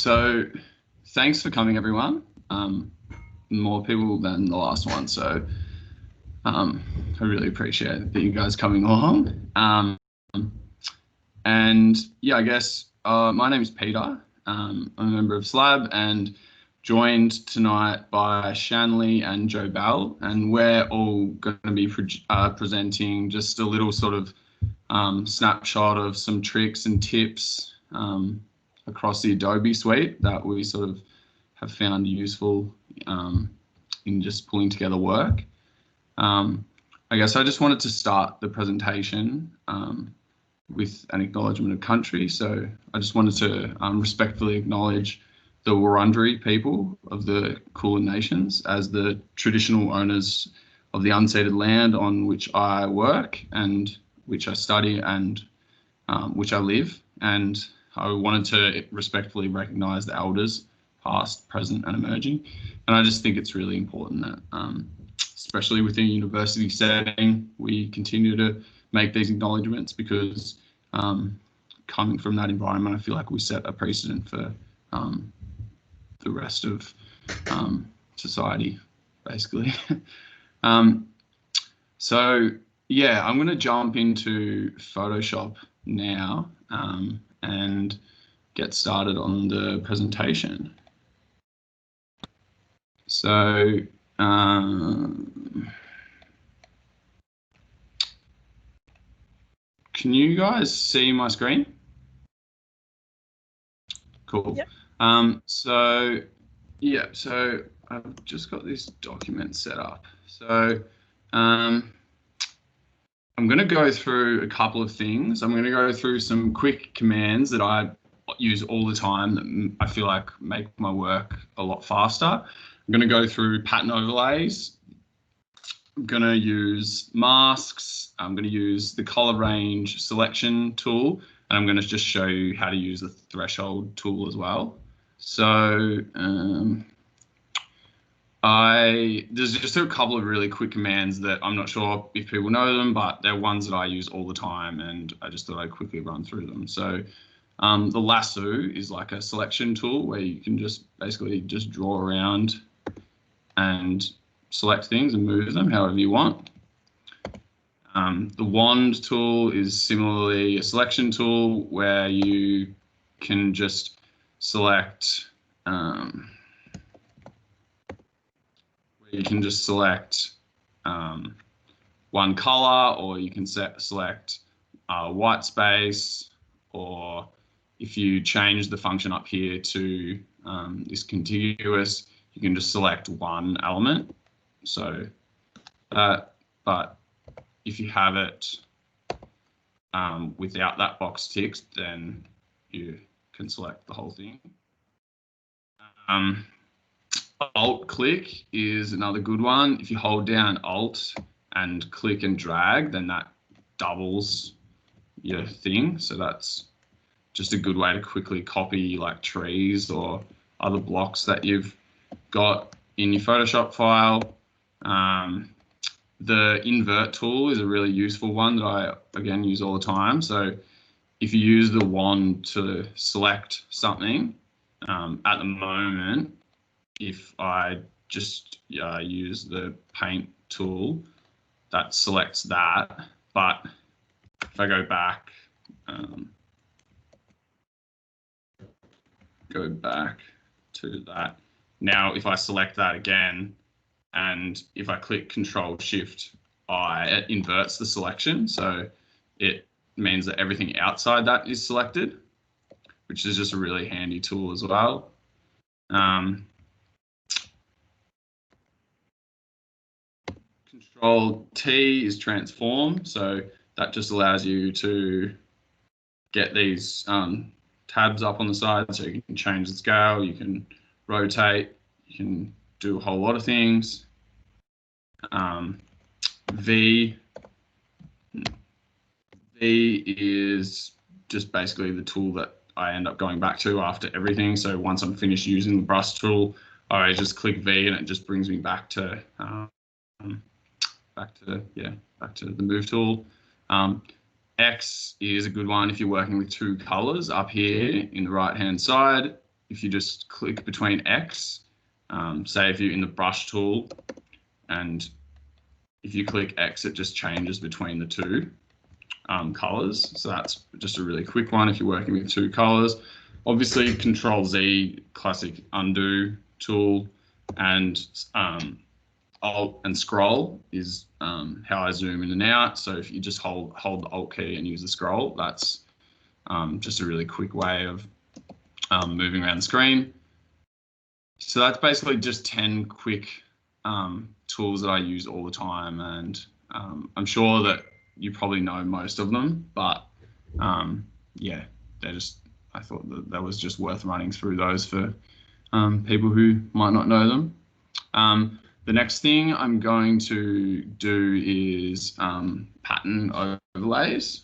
So thanks for coming, everyone. More people than the last one, so I really appreciate that you guys coming along. And yeah, I guess my name is Peter. I'm a member of SLAB and joined tonight by Shanley and Jobelle, and we're all going to be presenting just a little sort of snapshot of some tricks and tips across the Adobe suite that we sort of have found useful in just pulling together work. I guess I just wanted to start the presentation with an acknowledgement of country. So I just wanted to respectfully acknowledge the Wurundjeri people of the Kulin Nations as the traditional owners of the unceded land on which I work and which I study and which I live. And I wanted to respectfully recognise the elders, past, present and emerging. And I just think it's really important that, especially within a university setting, we continue to make these acknowledgements because coming from that environment, I feel like we set a precedent for the rest of society, basically. So yeah, I'm going to jump into Photoshop now and get started on the presentation. So can you guys see my screen? Cool. Yep. So yeah, so I've just got this document set up. So I'm going to go through a couple of things. I'm going to go through some quick commands that I use all the time that I feel like make my work a lot faster. I'm going to go through pattern overlays. I'm going to use masks. I'm going to use the color range selection tool, and I'm going to just show you how to use the threshold tool as well. So there's just a couple of really quick commands that I'm not sure if people know them, but they're ones that I use all the time, and I just thought I'd quickly run through them. So the lasso is like a selection tool where you can just basically just draw around and select things and move them however you want. The wand tool is similarly a selection tool where you can just select one color, or you can select white space, or if you change the function up here to this contiguous, you can just select one element. So but if you have it without that box ticked, then you can select the whole thing. Alt click is another good one. If you hold down Alt and click and drag, then that doubles your thing. So that's just a good way to quickly copy like trees or other blocks that you've got in your Photoshop file. The invert tool is a really useful one that I, again, use all the time. So if you use the wand to select something, at the moment, if I just use the paint tool, that selects that. But if I go back, to that, now if I select that again, and if I click Control-Shift-I, it inverts the selection. So it means that everything outside that is selected, which is just a really handy tool as well. Control-T is transform. So that just allows you to get these tabs up on the side, so you can change the scale, you can rotate, you can do a whole lot of things. V is just basically the tool that I end up going back to after everything. So once I'm finished using the brush tool, I just click V and it just brings me back to the move tool. X is a good one if you're working with two colors up here in the right hand side. if you just click between X, say if you're in the brush tool, and if you click X, it just changes between the two colors. So that's just a really quick one if you're working with two colors. Obviously, Control Z, classic undo tool, and Alt and scroll is how I zoom in and out. So if you just hold the Alt key and use the scroll, that's just a really quick way of moving around the screen. So that's basically just 10 quick tools that I use all the time, and I'm sure that you probably know most of them, but yeah, I thought that was just worth running through those for people who might not know them. The next thing I'm going to do is pattern overlays.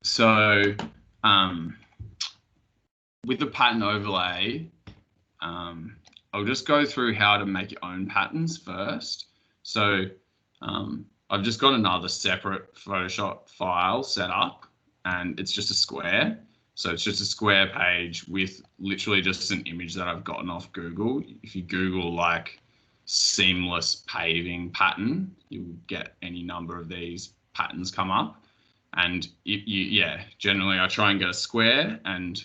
So with the pattern overlay, I'll just go through how to make your own patterns first. So I've just got another separate Photoshop file set up, and it's just a square. So it's just a square page with literally just an image that I've gotten off Google. If you Google like seamless paving pattern, you'll get any number of these patterns come up. And generally I try and get a square, and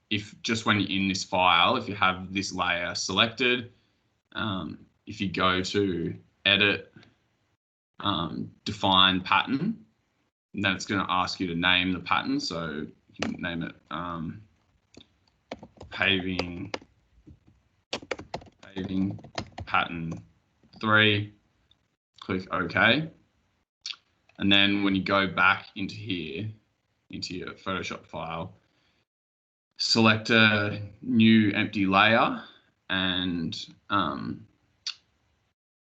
if just when you're in this file, if you have this layer selected, if you go to edit, define pattern, and then it's going to ask you to name the pattern. So you can name it paving pattern 3, click OK. And then when you go back into here, into your Photoshop file, select a new empty layer, and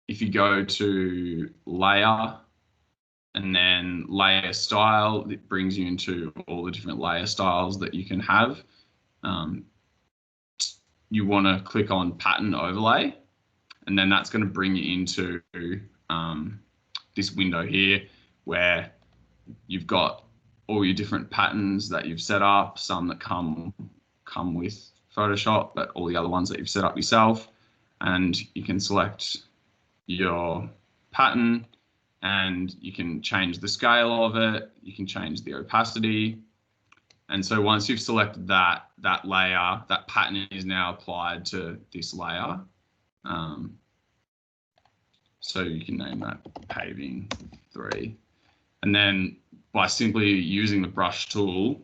if you go to layer and then layer style, it brings you into all the different layer styles that you can have. You want to click on pattern overlay, and then that's going to bring you into this window here where you've got all your different patterns that you've set up, some that come with Photoshop, but all the other ones that you've set up yourself. And you can select your pattern, and you can change the scale of it. You can change the opacity. And so once you've selected that layer, that pattern is now applied to this layer. So you can name that paving 3. And then by simply using the brush tool,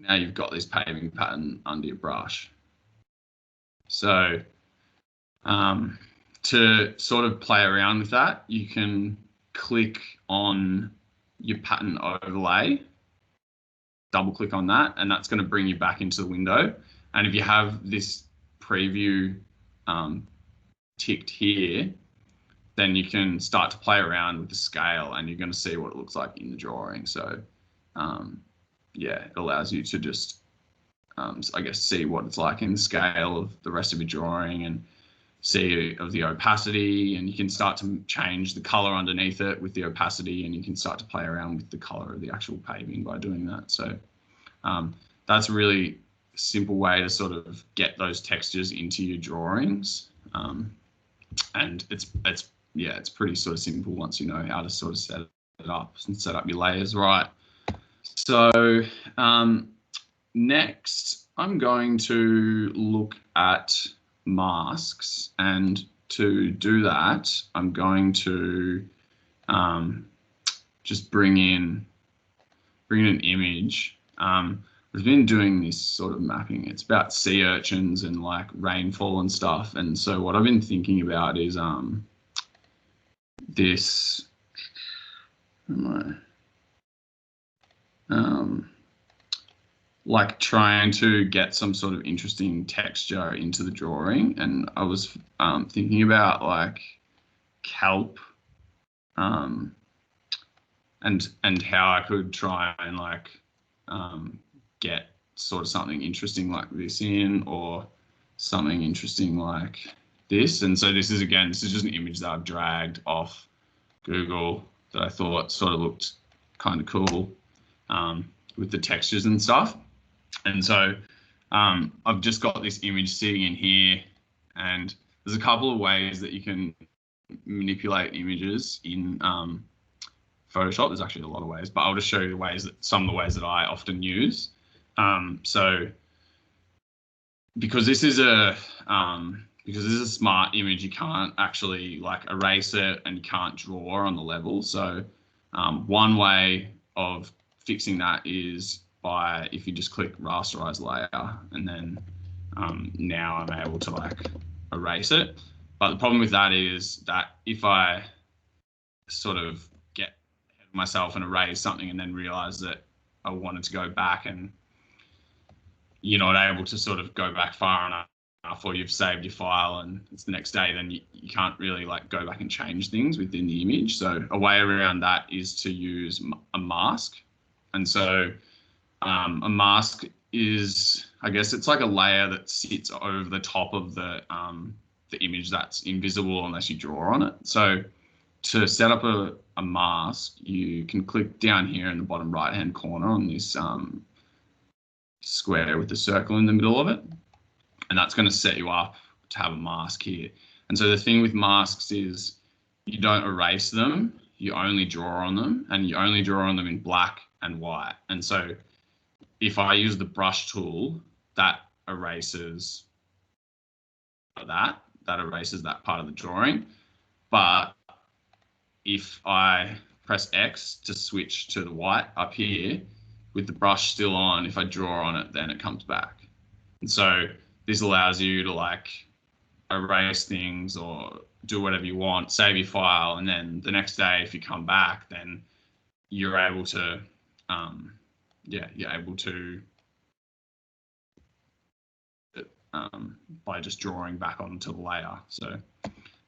now you've got this paving pattern under your brush. So to sort of play around with that, you can click on your pattern overlay, double click on that, and that's going to bring you back into the window. And if you have this preview ticked here, then you can start to play around with the scale, and you're going to see what it looks like in the drawing. So yeah, it allows you to just I guess see what it's like in the scale of the rest of your drawing, and see of the opacity, and you can start to change the color underneath it with the opacity, and you can start to play around with the color of the actual paving by doing that. So that's a really simple way to sort of get those textures into your drawings, and it's pretty sort of simple once you know how to sort of set it up and set up your layers right. So next I'm going to look at masks, and to do that I'm going to just bring in an image. I've been doing this sort of mapping. It's about sea urchins and like rainfall and stuff, and so what I've been thinking about is this like trying to get some sort of interesting texture into the drawing, and I was thinking about like kelp, and how I could try and like get sort of something interesting like this in, or something interesting like this. And so this is just an image that I've dragged off Google that I thought sort of looked kind of cool with the textures and stuff. And so I've just got this image sitting in here, and there's a couple of ways that you can manipulate images in Photoshop. There's actually a lot of ways, but I'll just show you some of the ways that I often use. So because this is a smart image, you can't actually like erase it, and you can't draw on the level. So one way of fixing that is by, if you just click rasterize layer, and then now I'm able to like erase it. But the problem with that is that if I sort of get ahead of myself and erase something and then realize that I wanted to go back, and you're not able to sort of go back far enough, or you've saved your file and it's the next day, then you can't really like go back and change things within the image. So a way around that is to use a mask. And so a mask is, I guess it's like a layer that sits over the top of the image that's invisible unless you draw on it. So to set up a mask, you can click down here in the bottom right hand corner on this square with the circle in the middle of it, and that's going to set you up to have a mask here. And so the thing with masks is you don't erase them, you only draw on them, and you only draw on them in black and white. And so if I use the brush tool, that erases that part of the drawing. But if I press X to switch to the white up here, with the brush still on, if I draw on it, then it comes back. And so this allows you to like erase things or do whatever you want, save your file, and then the next day if you come back, then you're able to by just drawing back onto the layer. So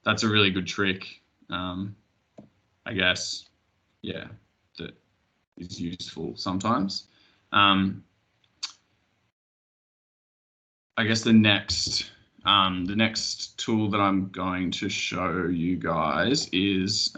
that's a really good trick, I guess, yeah, that is useful sometimes. I guess the next tool that I'm going to show you guys is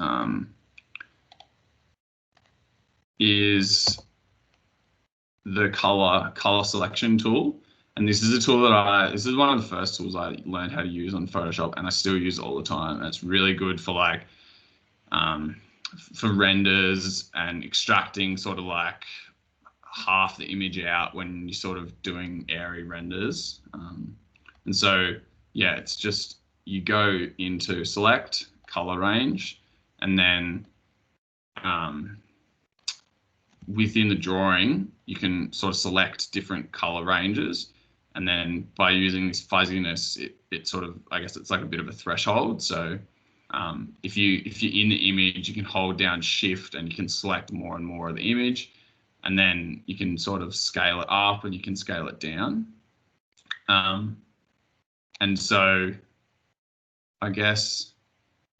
the color selection tool. And this is a tool that this is one of the first tools I learned how to use on Photoshop, and I still use it all the time. And it's really good for like for renders and extracting sort of like half the image out when you're sort of doing airy renders. And so, yeah, it's just you go into select, color range, and then within the drawing, you can sort of select different color ranges. And then by using this fuzziness, it sort of, I guess it's like a bit of a threshold. So if you're in the image, you can hold down Shift and you can select more and more of the image. And then you can sort of scale it up and you can scale it down. And so I guess,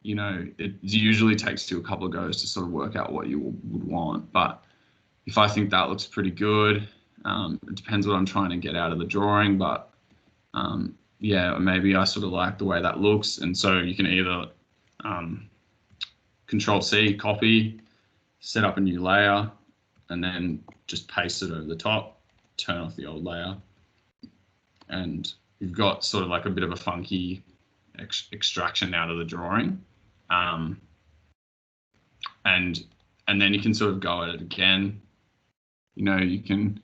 you know, it usually takes you a couple of goes to sort of work out what you would want. But if I think that looks pretty good, it depends what I'm trying to get out of the drawing. But yeah, maybe I sort of like the way that looks. And so you can either Control-C, copy, set up a new layer, and then just paste it over the top, turn off the old layer, and you've got sort of like a bit of a funky extraction out of the drawing. And then you can sort of go at it again. You know, you can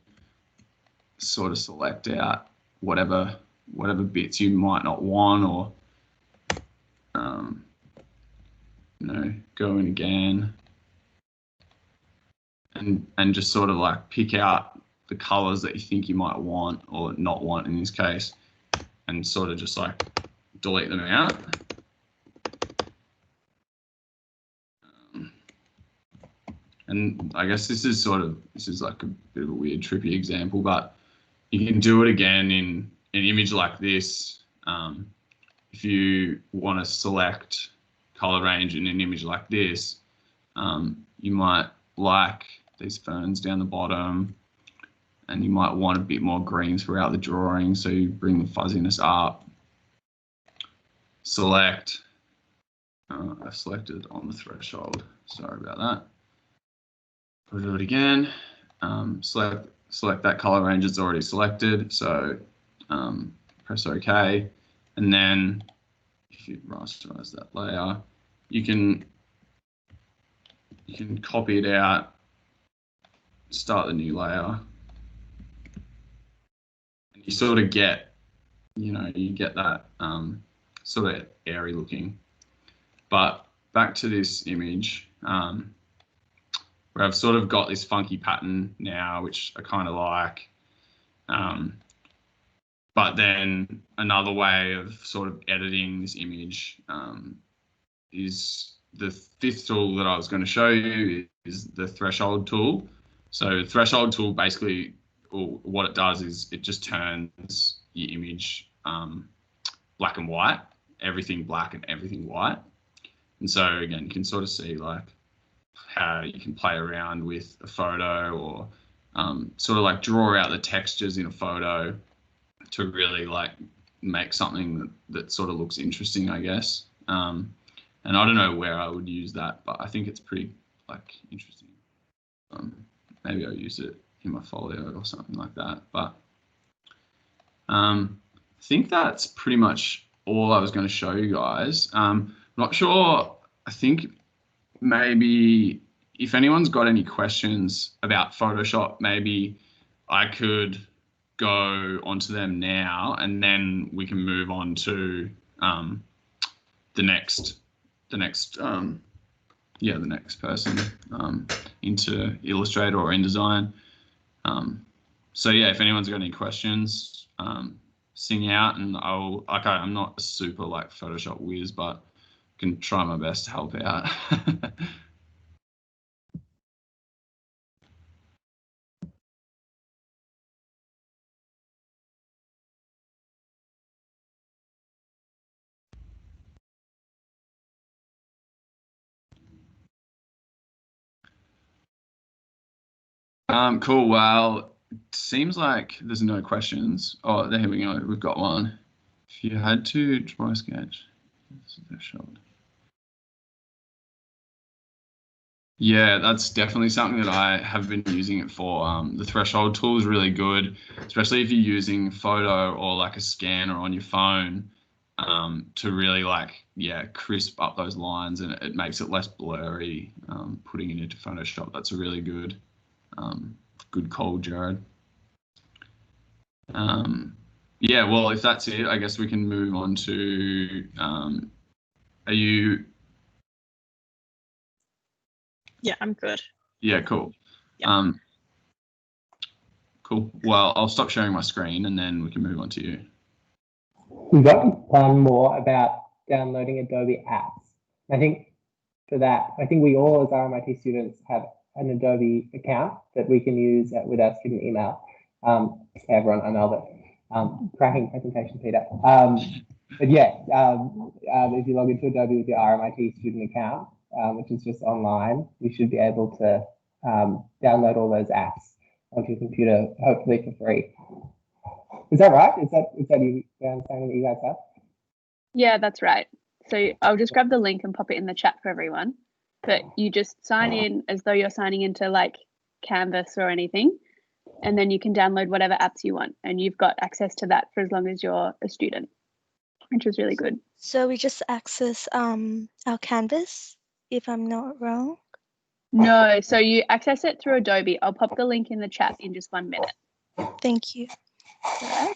sort of select out whatever bits you might not want, or you know, go in again and just sort of like pick out the colors that you think you might want or not want in this case, and sort of just like delete them out. And I guess this is like a bit of a weird, trippy example, but you can do it again in an image like this. If you want to select color range in an image like this, you might like these ferns down the bottom, and you might want a bit more green throughout the drawing. So you bring the fuzziness up, select, I selected on the threshold, sorry about that. We'll do it again. Select that color range it's already selected. So press OK. And then if you rasterize that layer, you can copy it out, start the new layer, and you sort of get, you get that sort of airy looking. But back to this image, where I've sort of got this funky pattern now, which I kind of like. But then another way of sort of editing this image is the fifth tool that I was going to show you is the threshold tool. So the threshold tool basically, what it does is it just turns your image black and white, everything black and everything white. And so again, you can sort of see like how you can play around with a photo or sort of like draw out the textures in a photo to really like make something that sort of looks interesting, I guess. And I don't know where I would use that, but I think it's pretty like interesting. Maybe I'll use it in my folio or something like that. But I think that's pretty much all I was going to show you guys. Not sure. I think maybe if anyone's got any questions about Photoshop, maybe I could go onto them now, and then we can move on to the next person into Illustrator or InDesign. So yeah, if anyone's got any questions, sing out, and I'm not a super like Photoshop whiz, but can try my best to help out. Cool. Well, it seems like there's no questions. Oh, there we go. We've got one. If you had to draw a sketch, yeah, that's definitely something that I have been using it for. The threshold tool is really good, especially if you're using photo or like a scanner on your phone to really like, crisp up those lines, and it makes it less blurry putting it into Photoshop. That's a really good call, Jared. Yeah, well, if that's it, I guess we can move on to, are you? Yeah, I'm good. Yeah, cool. Yeah. Cool. Well, I'll stop sharing my screen and then we can move on to you. We've got one more about downloading Adobe apps. I think for that, we all as RMIT students have an Adobe account that we can use with our student email. Hey everyone, I'm Albert. Cracking presentation, Peter. But yeah, if you log into Adobe with your RMIT student account, which is just online, you should be able to download all those apps onto your computer, hopefully for free. Is that right? Is that you understanding that you guys have? Yeah, that's right. So I'll just grab the link and pop it in the chat for everyone. But you just sign in as though you're signing into like Canvas or anything, and then you can download whatever apps you want, and you've got access to that for as long as you're a student, which is really good. So we just access our Canvas, if I'm not wrong? No, so you access it through Adobe. I'll pop the link in the chat in just 1 minute. Thank you. Right.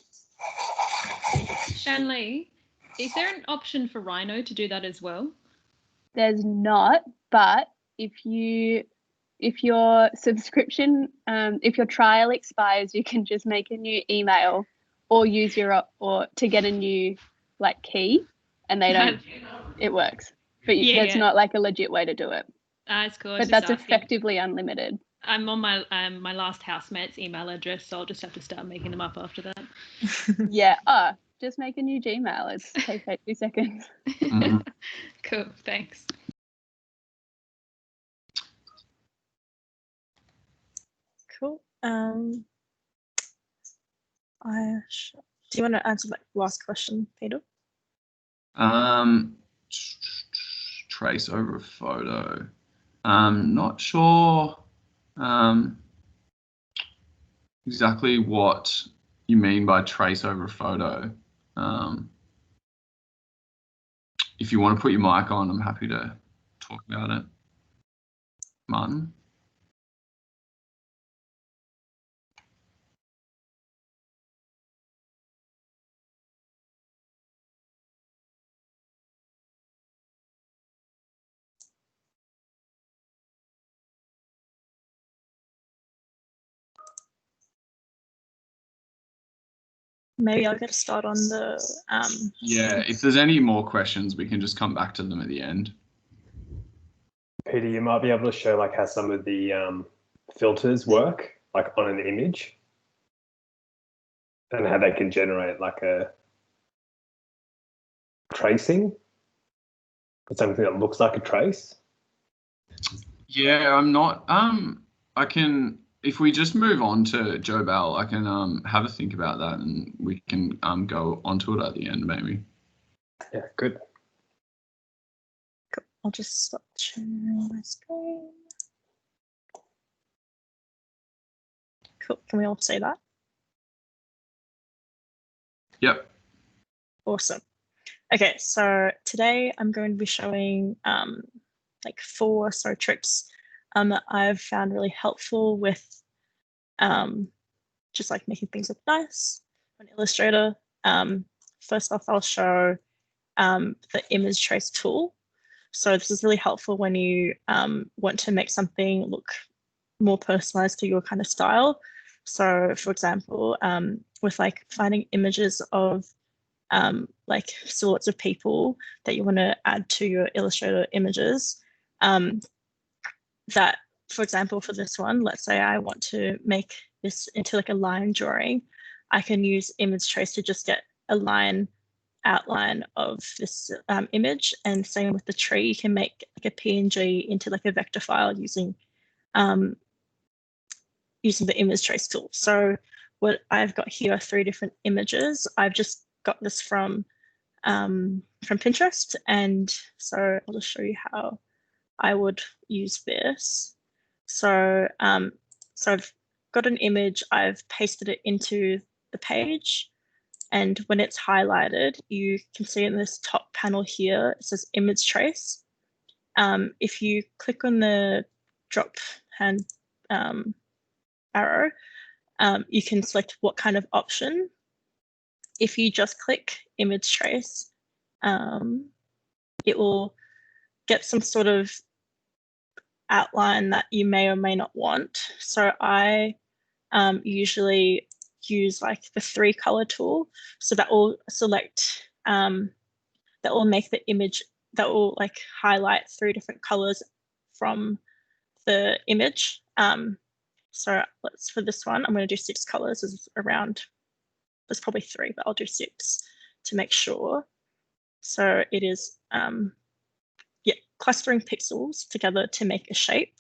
Shanley, is there an option for Rhino to do that as well? There's not, but if your subscription, if your trial expires, you can just make a new email or use or to get a new like key, and it works. But that's not like a legit way to do it. It's cool. But that's effectively unlimited. I'm on my last housemate's email address, so I'll just have to start making them up after that. Yeah. Just make a new Gmail. It takes 2 seconds. Cool. Thanks. Cool. Do you want to answer that last question, Peter? Trace over a photo. Not sure Exactly what you mean by trace over a photo. If you want to put your mic on, I'm happy to talk about it. Martin? Maybe I'll get a start on the Yeah, if there's any more questions, we can just come back to them at the end. Peter, you might be able to show like how some of the filters work, like on an image, and how they can generate like a tracing, or something that looks like a trace. Yeah, I'm not. I can. If we just move on to Jobelle, I can have a think about that, and we can go onto it at the end, maybe. Yeah, good. Cool. I'll just stop sharing my screen. Cool. Can we all say that? Yep. Awesome. Okay, so today I'm going to be showing like 4 tricks that I've found really helpful with just like making things look nice on Illustrator. First off, I'll show the image trace tool. So this is really helpful when you want to make something look more personalized to your kind of style. So for example, with like finding images of like silhouettes of people that you want to add to your Illustrator images, that, for example, for this one, let's say I want to make this into like a line drawing, I can use image trace to just get a line outline of this image. And same with the tree, you can make like a PNG into like a vector file using using the image trace tool. So what I've got here are 3 different images. I've just got this from Pinterest, and so I'll just show you how I would use this. So so I've got an image, I've pasted it into the page, and when it's highlighted, you can see in this top panel here, it says image trace. If you click on the drop hand arrow, you can select what kind of option. If you just click image trace, it will get some sort of outline that you may or may not want. So I usually use like the 3 color tool. So that will select, that will make the image, that will like highlight 3 different colors from the image. So let's, for this one, I'm going to do 6 colors. Is around, there's probably 3, but I'll do 6 to make sure. So it is, yeah, clustering pixels together to make a shape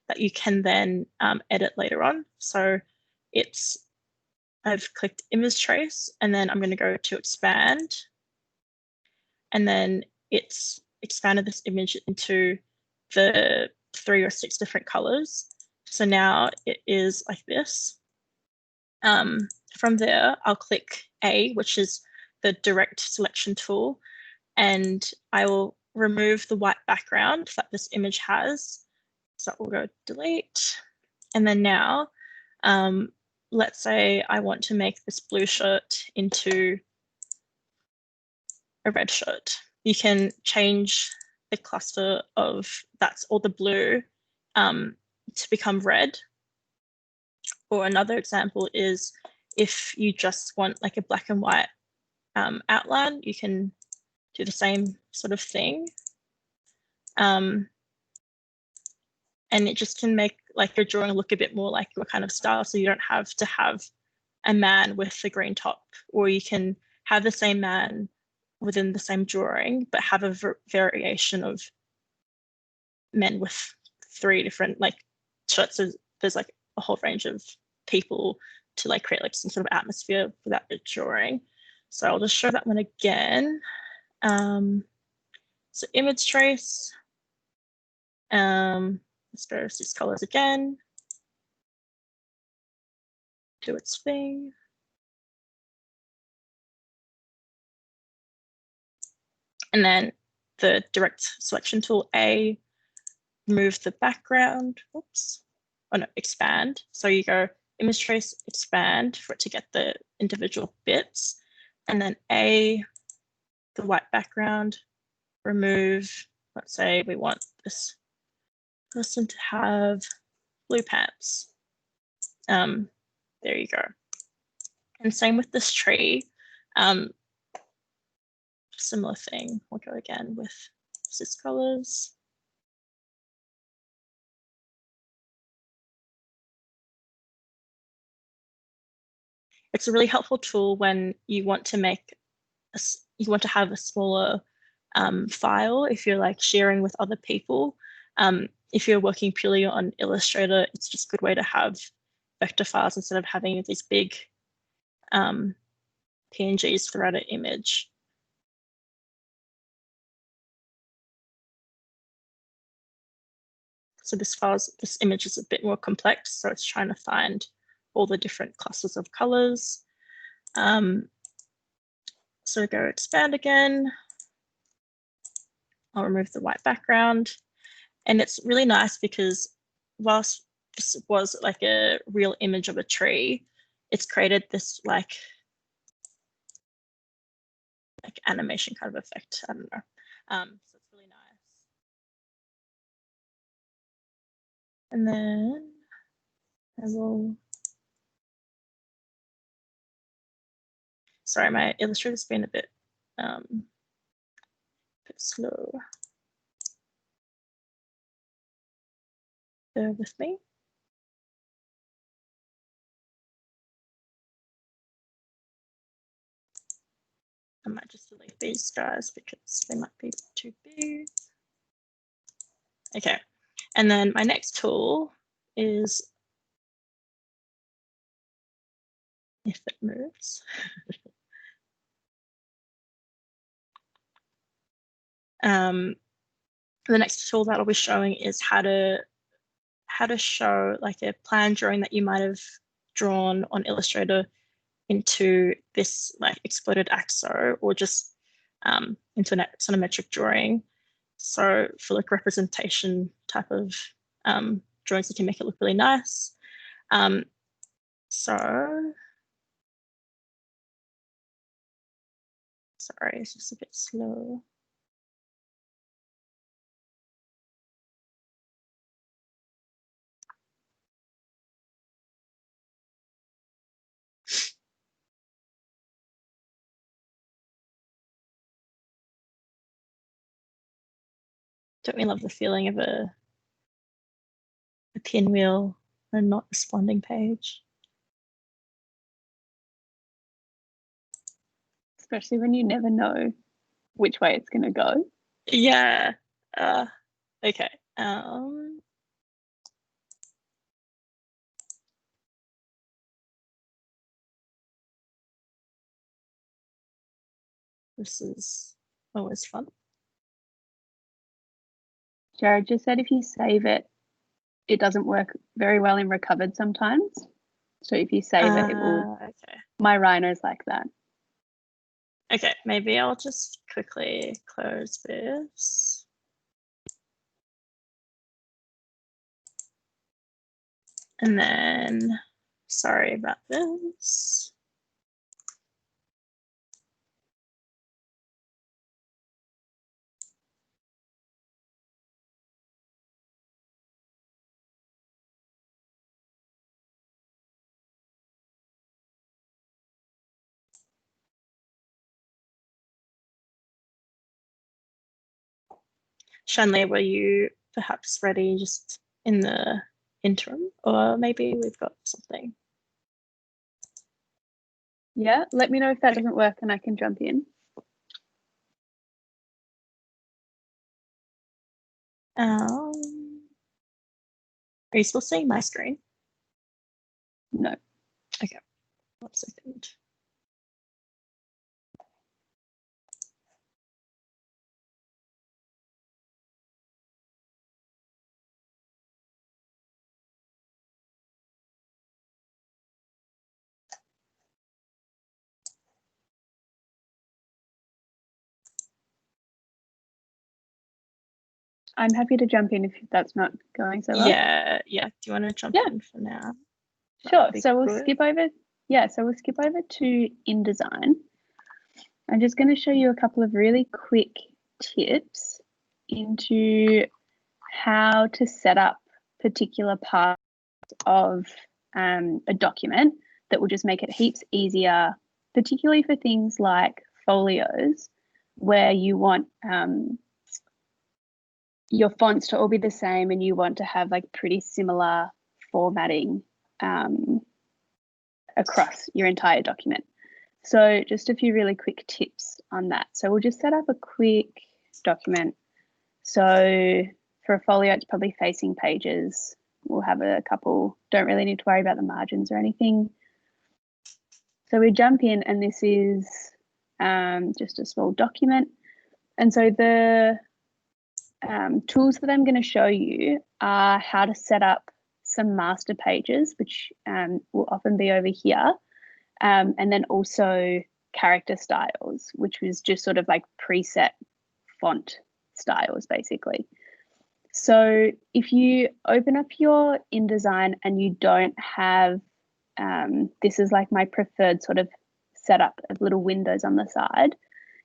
that you can then edit later on. So it's, I've clicked image trace, and then I'm going to go to expand, and then it's expanded this image into the 3 or 6 different colors. So now it is like this. From there, I'll click A, which is the direct selection tool, and I will remove the white background that this image has. So we'll go delete. And then now, let's say I want to make this blue shirt into a red shirt. You can change the cluster of that's all the blue to become red. Or another example is if you just want like a black and white outline, you can do the same sort of thing. And it just can make like your drawing look a bit more like your kind of style. So you don't have to have a man with the green top, or you can have the same man within the same drawing, but have a variation of men with 3 different like shirts. So there's like a whole range of people to like create like some sort of atmosphere for that drawing. So I'll just show that one again. So image trace, let's go 6 colors again. do its thing. And then the direct selection tool, A, move the background, oops, oh no, expand. So you go image trace, expand for it to get the individual bits. And then A, the white background, remove, let's say we want this person to have blue pants. There you go. And same with this tree. Similar thing. We'll go again with sys colors. It's a really helpful tool when you want to make you want to have a smaller file if you're like sharing with other people. If you're working purely on Illustrator, it's just a good way to have vector files instead of having these big PNGs throughout an image. So this image is a bit more complex, so it's trying to find all the different clusters of colors. So go expand again. I'll remove the white background. And it's really nice because whilst this was like a real image of a tree, it's created this like animation kind of effect. I don't know. So it's really nice. And then I will. Sorry, my Illustrator's been a bit slow. Bear with me. I might just delete these guys because they might be too big. Okay, and then my next tool is, if it moves. The next tool that I'll be showing is how to show like a plan drawing that you might have drawn on Illustrator into this like exploded axo, or just into a sonometric drawing. So for like representation type of drawings, you can make it look really nice. So sorry, it's just a bit slow. Don't we love the feeling of a pinwheel and not responding page? Especially when you never know which way it's going to go. Yeah. Okay. This is always fun. Jared just said if you save it, it doesn't work very well in recovered sometimes. So if you save it, it will. Okay. My rhino's like that. Okay, maybe I'll just quickly close this. And then, sorry about this. Shanley, were you perhaps ready just in the interim, or maybe we've got something? Yeah, let me know if that doesn't work and I can jump in. Are you still seeing my screen? No. Okay, 1 second. I'm happy to jump in if that's not going so well. Yeah. Do you want to jump in for now? Sure. So we'll skip over. Yeah. So we'll skip over to InDesign. I'm just going to show you a couple of really quick tips into how to set up particular parts of a document that will just make it heaps easier, particularly for things like folios, where you want your fonts to all be the same and you want to have like pretty similar formatting across your entire document. So just a few really quick tips on that. So we'll just set up a quick document. So for a folio, it's probably facing pages. We'll have a couple, don't really need to worry about the margins or anything. So we jump in and this is just a small document. And so the tools that I'm going to show you are how to set up some master pages, which will often be over here. And then also character styles, which was just sort of like preset font styles, basically. So if you open up your InDesign and you don't have, this is like my preferred sort of setup of little windows on the side.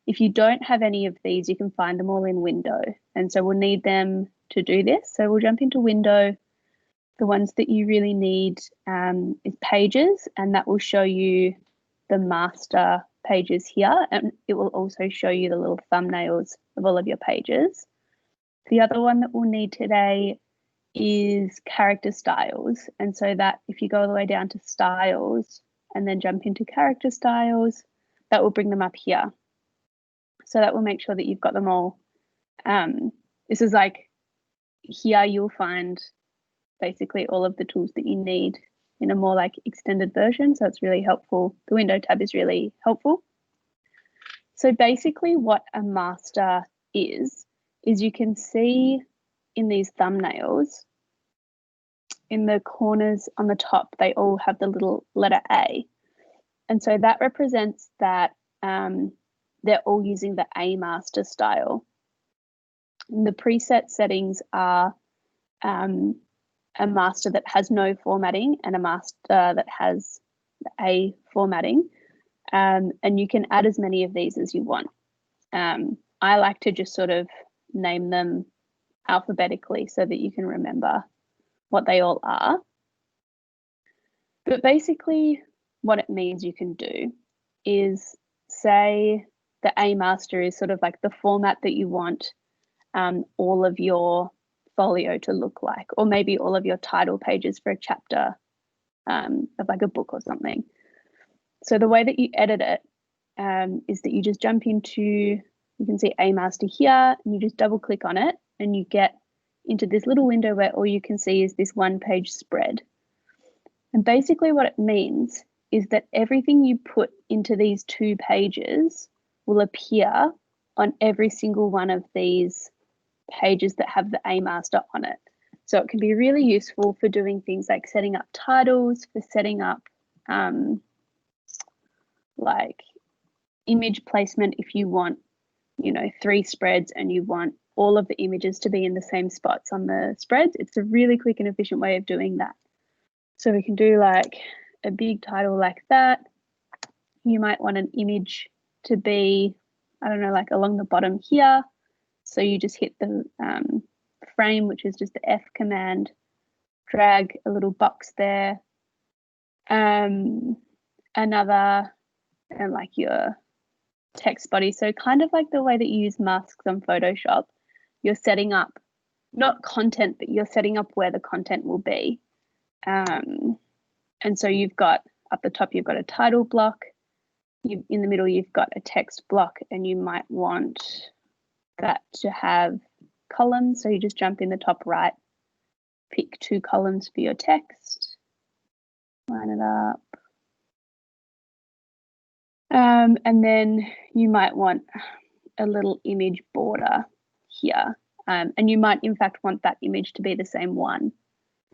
If you don't have any of these, you can find them all in Window. And so we'll need them to do this. So we'll jump into Window. The ones that you really need is Pages, and that will show you the master pages here. And it will also show you the little thumbnails of all of your pages. The other one that we'll need today is character styles. And so that if you go all the way down to styles and then jump into character styles, that will bring them up here. So that will make sure that you've got them all. This is like, here you'll find basically all of the tools that you need in a more like extended version. So it's really helpful. The window tab is really helpful. So basically what a master is you can see in these thumbnails, in the corners on the top, they all have the little letter A. And so that represents that they're all using the A master style. And the preset settings are a master that has no formatting and a master that has A formatting. And you can add as many of these as you want. I like to just sort of name them alphabetically so that you can remember what they all are. But basically what it means you can do is say the A master is sort of like the format that you want all of your folio to look like, or maybe all of your title pages for a chapter of like a book or something. So the way that you edit it is that you just jump into, you can see A master here, and you just double click on it and you get into this little window where all you can see is this one page spread. And basically what it means is that everything you put into these 2 pages will appear on every single one of these pages that have the A master on it. So it can be really useful for doing things like setting up titles, for setting up like image placement if you want, you know, 3 spreads and you want all of the images to be in the same spots on the spreads. It's a really quick and efficient way of doing that. So we can do like a big title like that. You might want an image to be, I don't know, like along the bottom here. So you just hit the frame, which is just the F command, drag a little box there. Another, and like your text body. So kind of like the way that you use masks on Photoshop, you're setting up, not content, but you're setting up where the content will be. And so you've got, up the top, you've got a title block. In the middle, you've got a text block, and you might want that to have columns. So you just jump in the top right, pick 2 columns for your text, line it up. And then you might want a little image border here. And you might in fact want that image to be the same one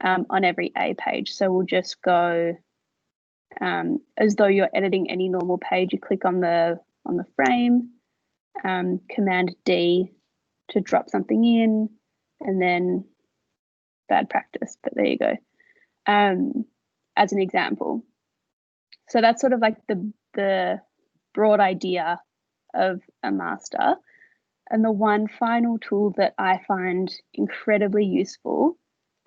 on every A page. So we'll just go as though you're editing any normal page. You click on the frame, Command D to drop something in, and then bad practice, but there you go, as an example. So that's sort of like the broad idea of a master. And the one final tool that I find incredibly useful,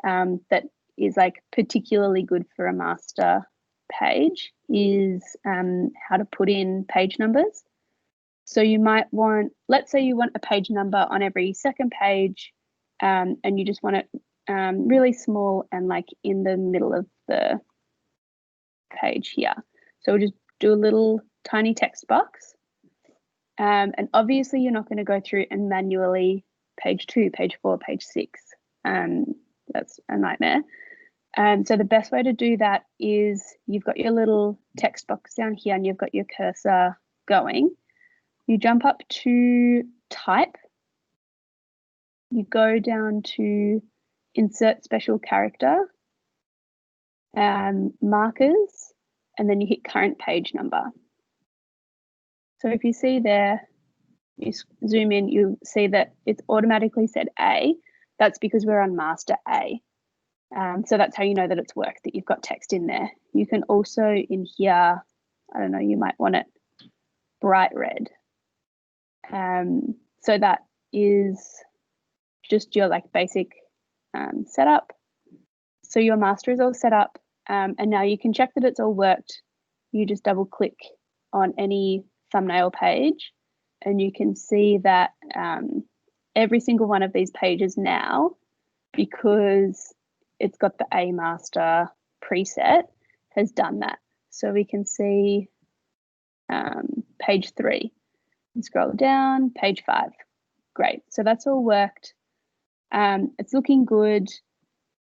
that is like particularly good for a master page, is how to put in page numbers. So you might want, let's say you want a page number on every second page, and you just want it really small and like in the middle of the page here. So we'll just do a little tiny text box. And obviously you're not going to go through and manually page 2, page 4, page 6. That's a nightmare. So the best way to do that is you've got your little text box down here and you've got your cursor going. You jump up to type. You go down to insert special character, markers, and then you hit current page number. So if you see there, you zoom in, you see that it's automatically said A. That's because we're on master A. So that's how you know that it's worked, that you've got text in there. You can also in here, I don't know, you might want it bright red. So that is just your like basic setup. So your master is all set up, and now you can check that it's all worked. You just double click on any thumbnail page and you can see that every single one of these pages now, because it's got the A master preset, has done that. So we can see page 3. Scroll down, page 5. Great. So that's all worked. It's looking good.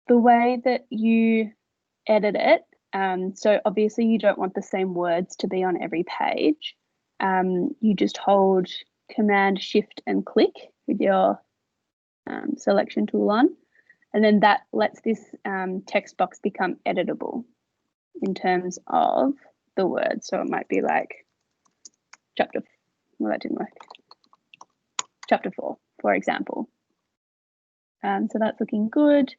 The way that you edit it, so obviously you don't want the same words to be on every page. You just hold Command, Shift, and click with your selection tool on, and then that lets this text box become editable in terms of the words. So it might be like chapter, well, that didn't work. Chapter 4, for example. So that's looking good.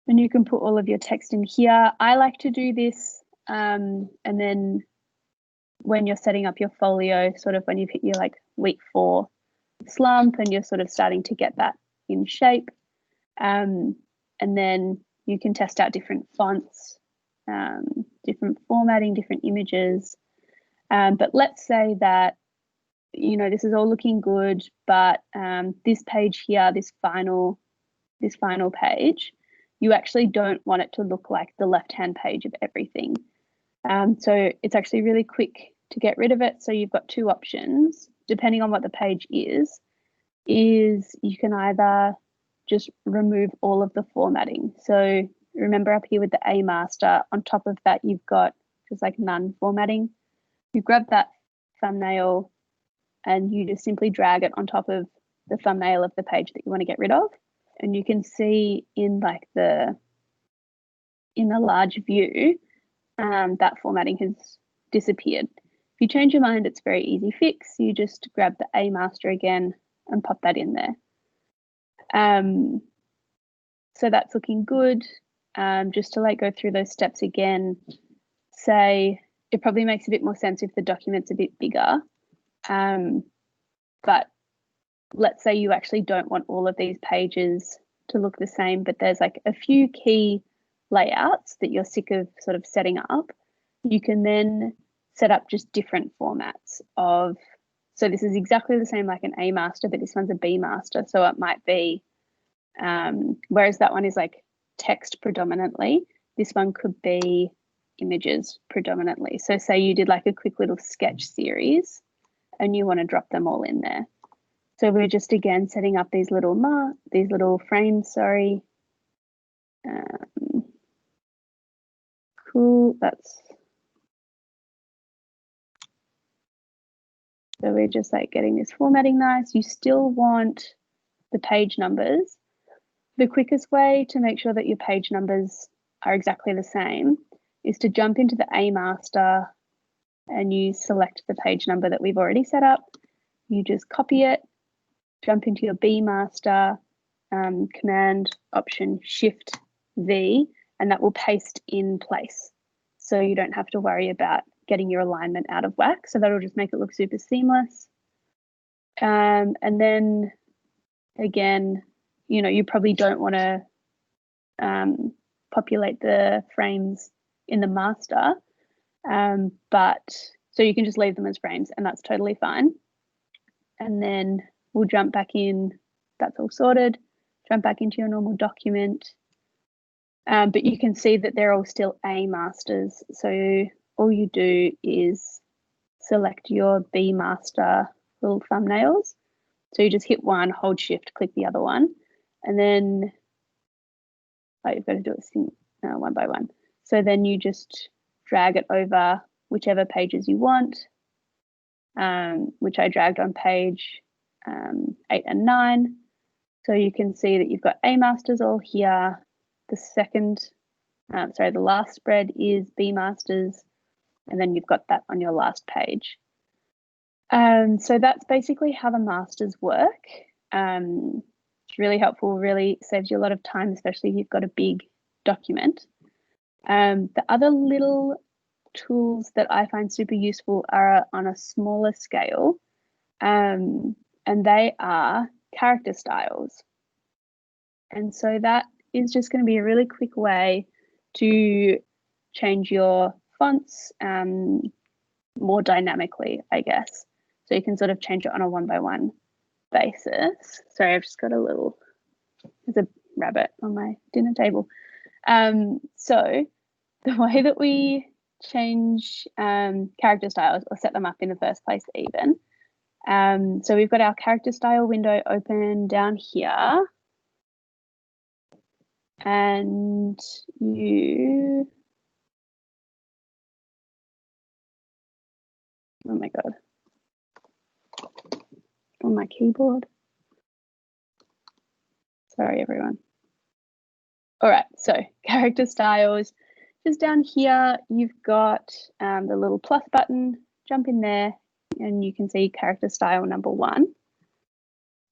And you can put all of your text in here. I like to do this, and then when you're setting up your folio, sort of when you've hit your like week 4 slump and you're sort of starting to get that in shape, and then you can test out different fonts, different formatting, different images. But let's say that, you know, this is all looking good, but this page here, this final page, you actually don't want it to look like the left-hand page of everything. So it's actually really quick to get rid of it. So you've got 2 options, depending on what the page is you can either just remove all of the formatting. So remember up here with the A master, on top of that, you've got just like none formatting. You grab that thumbnail and you just simply drag it on top of the thumbnail of the page that you want to get rid of. And you can see in like in the large view, that formatting has disappeared. If you change your mind, it's a very easy fix. You just grab the A master again and pop that in there. So that's looking good. Just to like go through those steps again, say it probably makes a bit more sense if the document's a bit bigger. But let's say you actually don't want all of these pages to look the same, but there's like a few key layouts that you're sick of sort of setting up. You can then set up just different formats of, so this is exactly the same like an A master, but this one's a B master. So it might be, whereas that one is like text predominantly, this one could be images predominantly. So say you did like a quick little sketch series and you want to drop them all in there. So we're just again setting up these little frames, sorry. Cool, so we're just like getting this formatting nice. You still want the page numbers. The quickest way to make sure that your page numbers are exactly the same is to jump into the A master and you select the page number that we've already set up. You just copy it, jump into your B master Command Option Shift V, and that will paste in place. So you don't have to worry about getting your alignment out of whack. So that'll just make it look super seamless. And then again, you know, you probably don't want to populate the frames in the master, but so you can just leave them as frames, and that's totally fine. And then we'll jump back in. That's all sorted. Jump back into your normal document. But you can see that they're all still A masters. So all you do is select your B master little thumbnails. So you just hit one, hold shift, click the other one, and then you've got to do it one by one. So then you just drag it over whichever pages you want, which I dragged on page 8 and 9. So you can see that you've got A masters all here. The last spread is B masters, and then you've got that on your last page. So that's basically how the masters work. It's really helpful, really saves you a lot of time, especially if you've got a big document. The other little tools that I find super useful are on a smaller scale, and they are character styles. And so that is just going to be a really quick way to change your fonts more dynamically, I guess. So you can sort of change it on a one-by-one basis. Sorry, I've just got there's a rabbit on my dinner table. So the way that we change character styles or set them up in the first place even. So we've got our character style window open down here. And oh my God, on my keyboard. Sorry, everyone. All right, so character styles, just down here, you've got the little plus button, jump in there, and you can see character style number 1.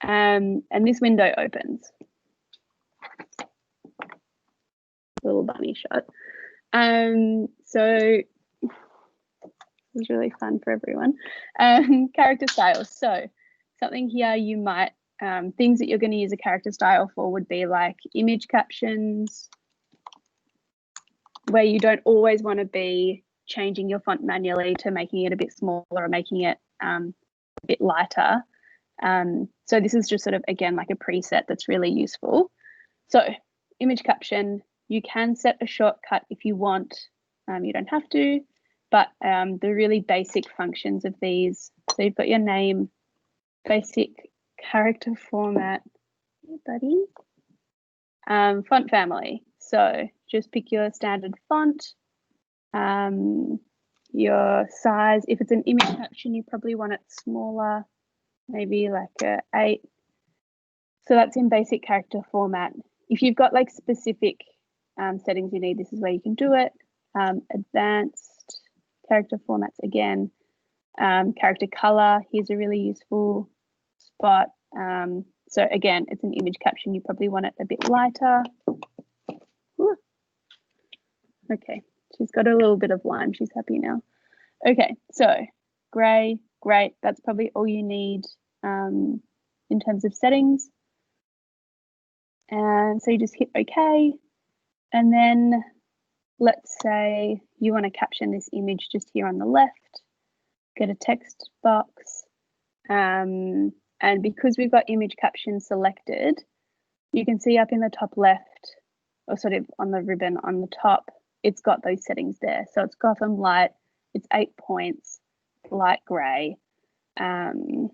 And this window opens. Little bunny shot. So this is really fun for everyone. Character styles. So something here you might, things that you're going to use a character style for would be like image captions, where you don't always want to be changing your font manually to making it a bit smaller or making it a bit lighter. So this is just sort of, again, like a preset that's really useful. So image caption, you can set a shortcut if you want. You don't have to, but the really basic functions of these. So you've got your name, basic character format, buddy, font family. So just pick your standard font, your size. If it's an image caption, you probably want it smaller, maybe like a 8. So that's in basic character format. If you've got like specific settings you need, this is where you can do it. Advanced character formats again. Character color, here's a really useful spot. So again, it's an image caption, you probably want it a bit lighter. Ooh. Okay, she's got a little bit of lime, she's happy now. Okay, so grey, great, that's probably all you need in terms of settings. And so you just hit OK, and then let's say you want to caption this image just here on the left, get a text box, and because we've got image caption selected, you can see up in the top left, or sort of on the ribbon on the top, it's got those settings there. So it's Gotham light, it's 8 points, light grey. So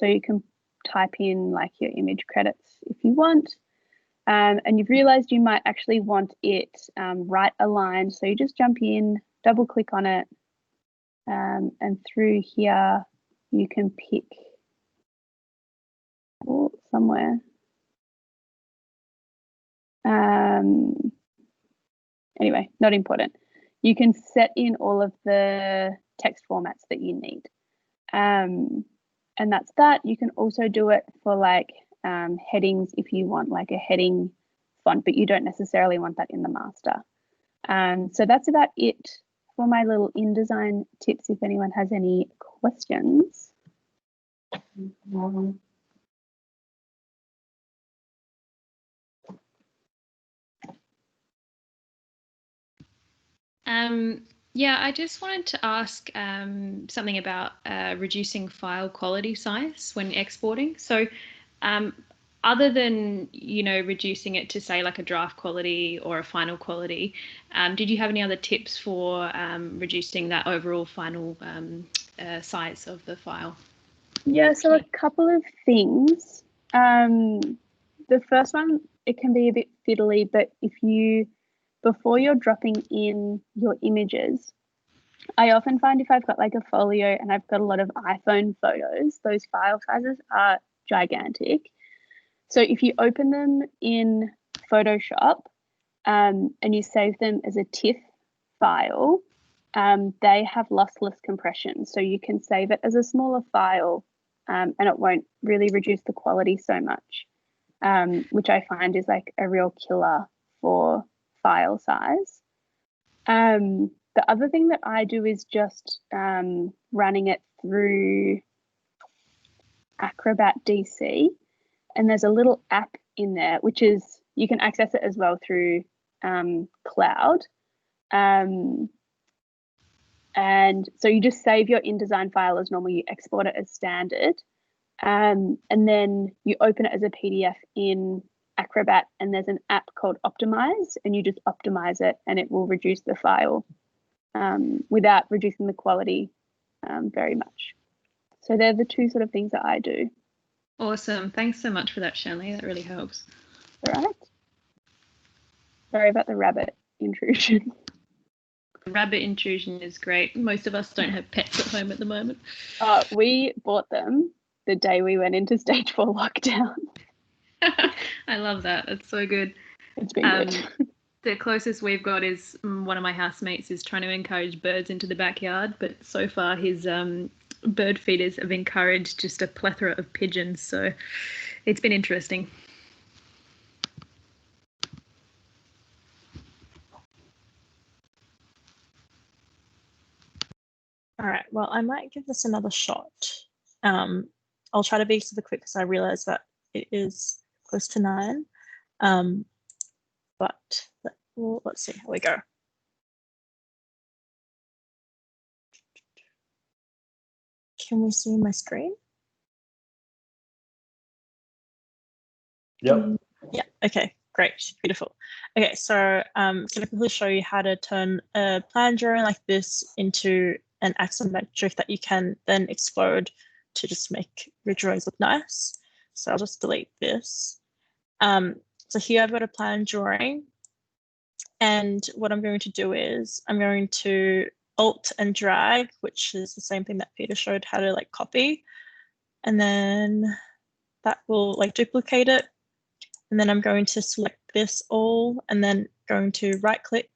you can type in like your image credits if you want. And you've realized you might actually want it right aligned. So you just jump in, double click on it, and through here you can pick somewhere. Anyway, not important. You can set in all of the text formats that you need. And and that's that. You can also do it for like headings if you want like a heading font, but you don't necessarily want that in the master. So that's about it for my little InDesign tips, if anyone has any questions. Yeah, I just wanted to ask something about reducing file quality size when exporting. So other than, reducing it to say like a draft quality or a final quality, did you have any other tips for reducing that overall final size of the file? Yeah, so a couple of things. The first one, it can be a bit fiddly, but before you're dropping in your images, I often find if I've got like a folio and I've got a lot of iPhone photos, those file sizes are gigantic. So if you open them in Photoshop and you save them as a TIFF file, they have lossless compression. So you can save it as a smaller file and it won't really reduce the quality so much, which I find is like a real killer for file size. The other thing that I do is just running it through Acrobat DC, and there's a little app in there, which is, you can access it as well through cloud. And so you just save your InDesign file as normal, you export it as standard, and then you open it as a PDF in Acrobat, and there's an app called Optimize, and you just optimize it and it will reduce the file without reducing the quality very much. So they're the two sort of things that I do. Awesome. Thanks so much for that, Shanley. That really helps. All right. Sorry about the rabbit intrusion. Rabbit intrusion is great. Most of us don't have pets at home at the moment. We bought them the day we went into stage 4 lockdown. I love that. It's so good. It's been good. The closest we've got is one of my housemates is trying to encourage birds into the backyard, but so far his bird feeders have encouraged just a plethora of pigeons. So it's been interesting. All right, well, I might give this another shot. I'll try to be super quick because I realize that it is close to 9. But let's see how we go. Can we see my screen? Yep. Yeah, okay, great, beautiful. Okay, so I'm going to quickly show you how to turn a plan drawing like this into an axonometric that you can then explode to just make your drawings look nice. So I'll just delete this. So here I've got a plan drawing, and what I'm going to do is I'm going to Alt and drag, which is the same thing that Peter showed how to like copy, and then that will like duplicate it. And then I'm going to select this all, and then going to right click,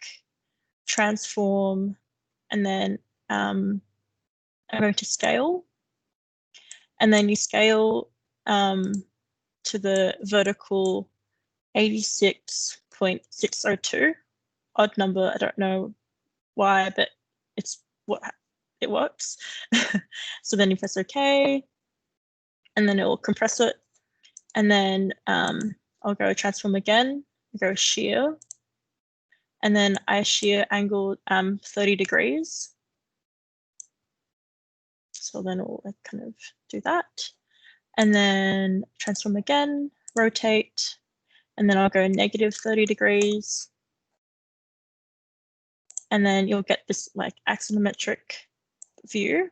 transform, and then I'm going to scale. And then you scale to the vertical 86.602, odd number. I don't know why, but it's what it works. So then you press OK, and then it will compress it. And then I'll go transform again, go shear, and then I shear angle 30 degrees. So then we'll like kind of do that. And then transform again, rotate, and then I'll go negative 30 degrees. And then you'll get this like axonometric view.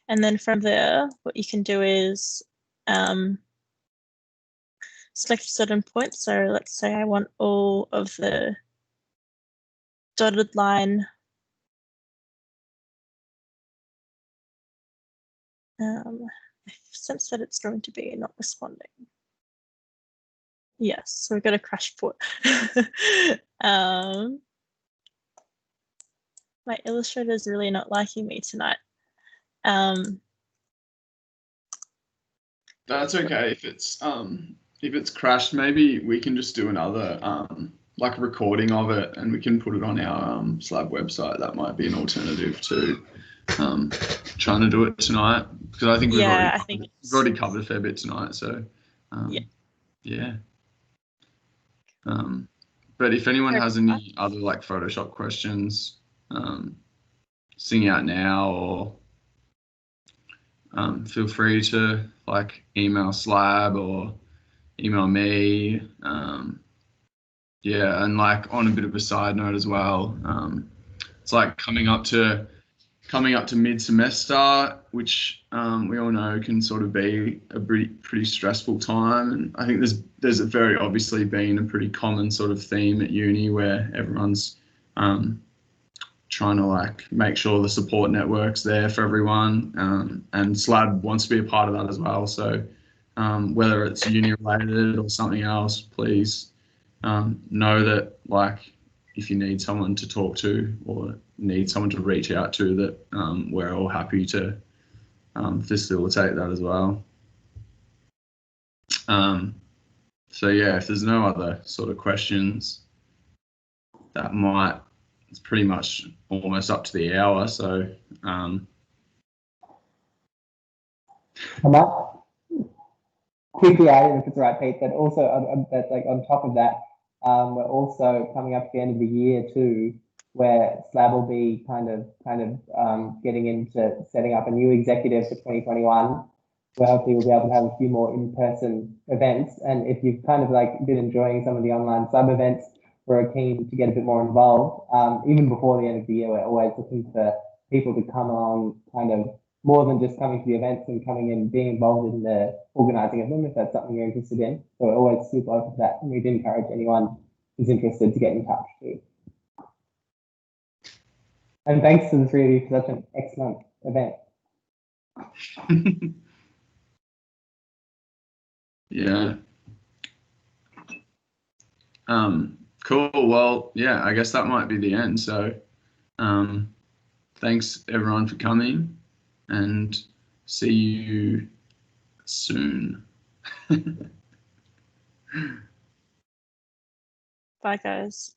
And then from there, what you can do is select a certain point. So let's say I want all of the dotted line I sense that it's going to be not responding. Yes, so we've got a crash port. My Illustrator is really not liking me tonight. That's okay if it's crashed. Maybe we can just do another like recording of it, and we can put it on our SLAB website. That might be an alternative to trying to do it tonight, because I think we've already covered a fair bit tonight. So yeah. But if anyone has any other like Photoshop questions, sing out now, or feel free to like email SLAB or email me. Yeah, and like on a bit of a side note as well, it's like coming up to mid-semester, which we all know can sort of be a pretty stressful time. And I think there's very obviously been a pretty common sort of theme at uni where everyone's trying to like make sure the support network's there for everyone, and SLAB wants to be a part of that as well. So whether it's uni related or something else, please know that like if you need someone to talk to or need someone to reach out to, that we're all happy to facilitate that as well. So yeah, if there's no other sort of questions, it's pretty much almost up to the hour. So I might quickly add in, if it's all right, Pete, that also that's like on top of that, we're also coming up to the end of the year too, where SLAB will be kind of getting into setting up a new executive for 2021, where hopefully we'll be able to have a few more in-person events. And if you've kind of like been enjoying some of the online SLAB events, we're keen to get a bit more involved. Even before the end of the year, we're always looking for people to come along, kind of more than just coming to the events and coming in, being involved in the organising of them, if that's something you're interested in. So we're always super open to that, and we'd encourage anyone who's interested to get in touch too. And thanks to the three of you for such an excellent event. Yeah. Cool. Well, yeah, I guess that might be the end. So thanks everyone for coming, and see you soon. Bye, guys.